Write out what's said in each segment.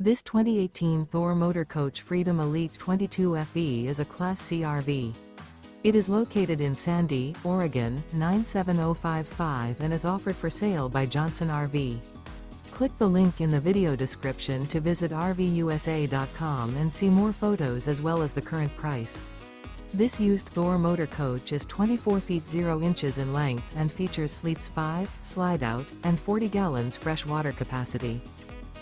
This 2018 Thor Motor Coach Freedom Elite 22FE is a Class C RV. It is located in Sandy, Oregon, 97055 and is offered for sale by Johnson RV. Click the link in the video description to visit RVUSA.com and see more photos as well as the current price. This used Thor motor coach is 24 feet 0 inches in length and features sleeps 5, slide-out, and 40 gallons fresh water capacity.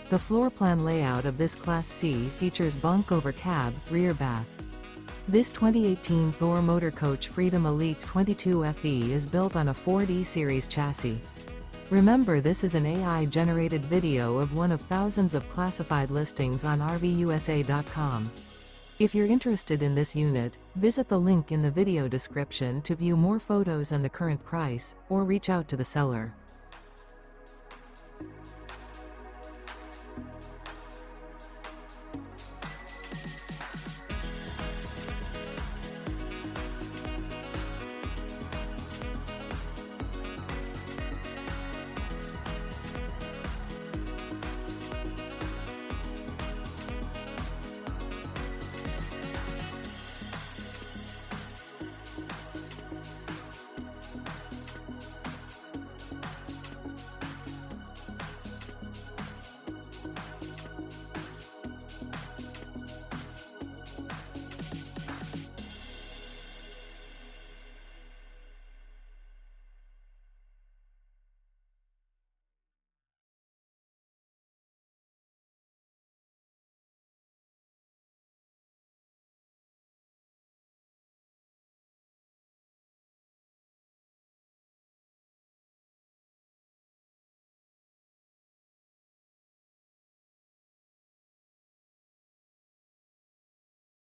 The floor plan layout of this Class C features bunk over cab, rear bath. This 2018 Thor Motor Coach Freedom Elite 22FE is built on a Ford E-Series chassis. Remember, this is an AI-generated video of one of thousands of classified listings on RVUSA.com. If you're interested in this unit, visit the link in the video description to view more photos and the current price, or reach out to the seller.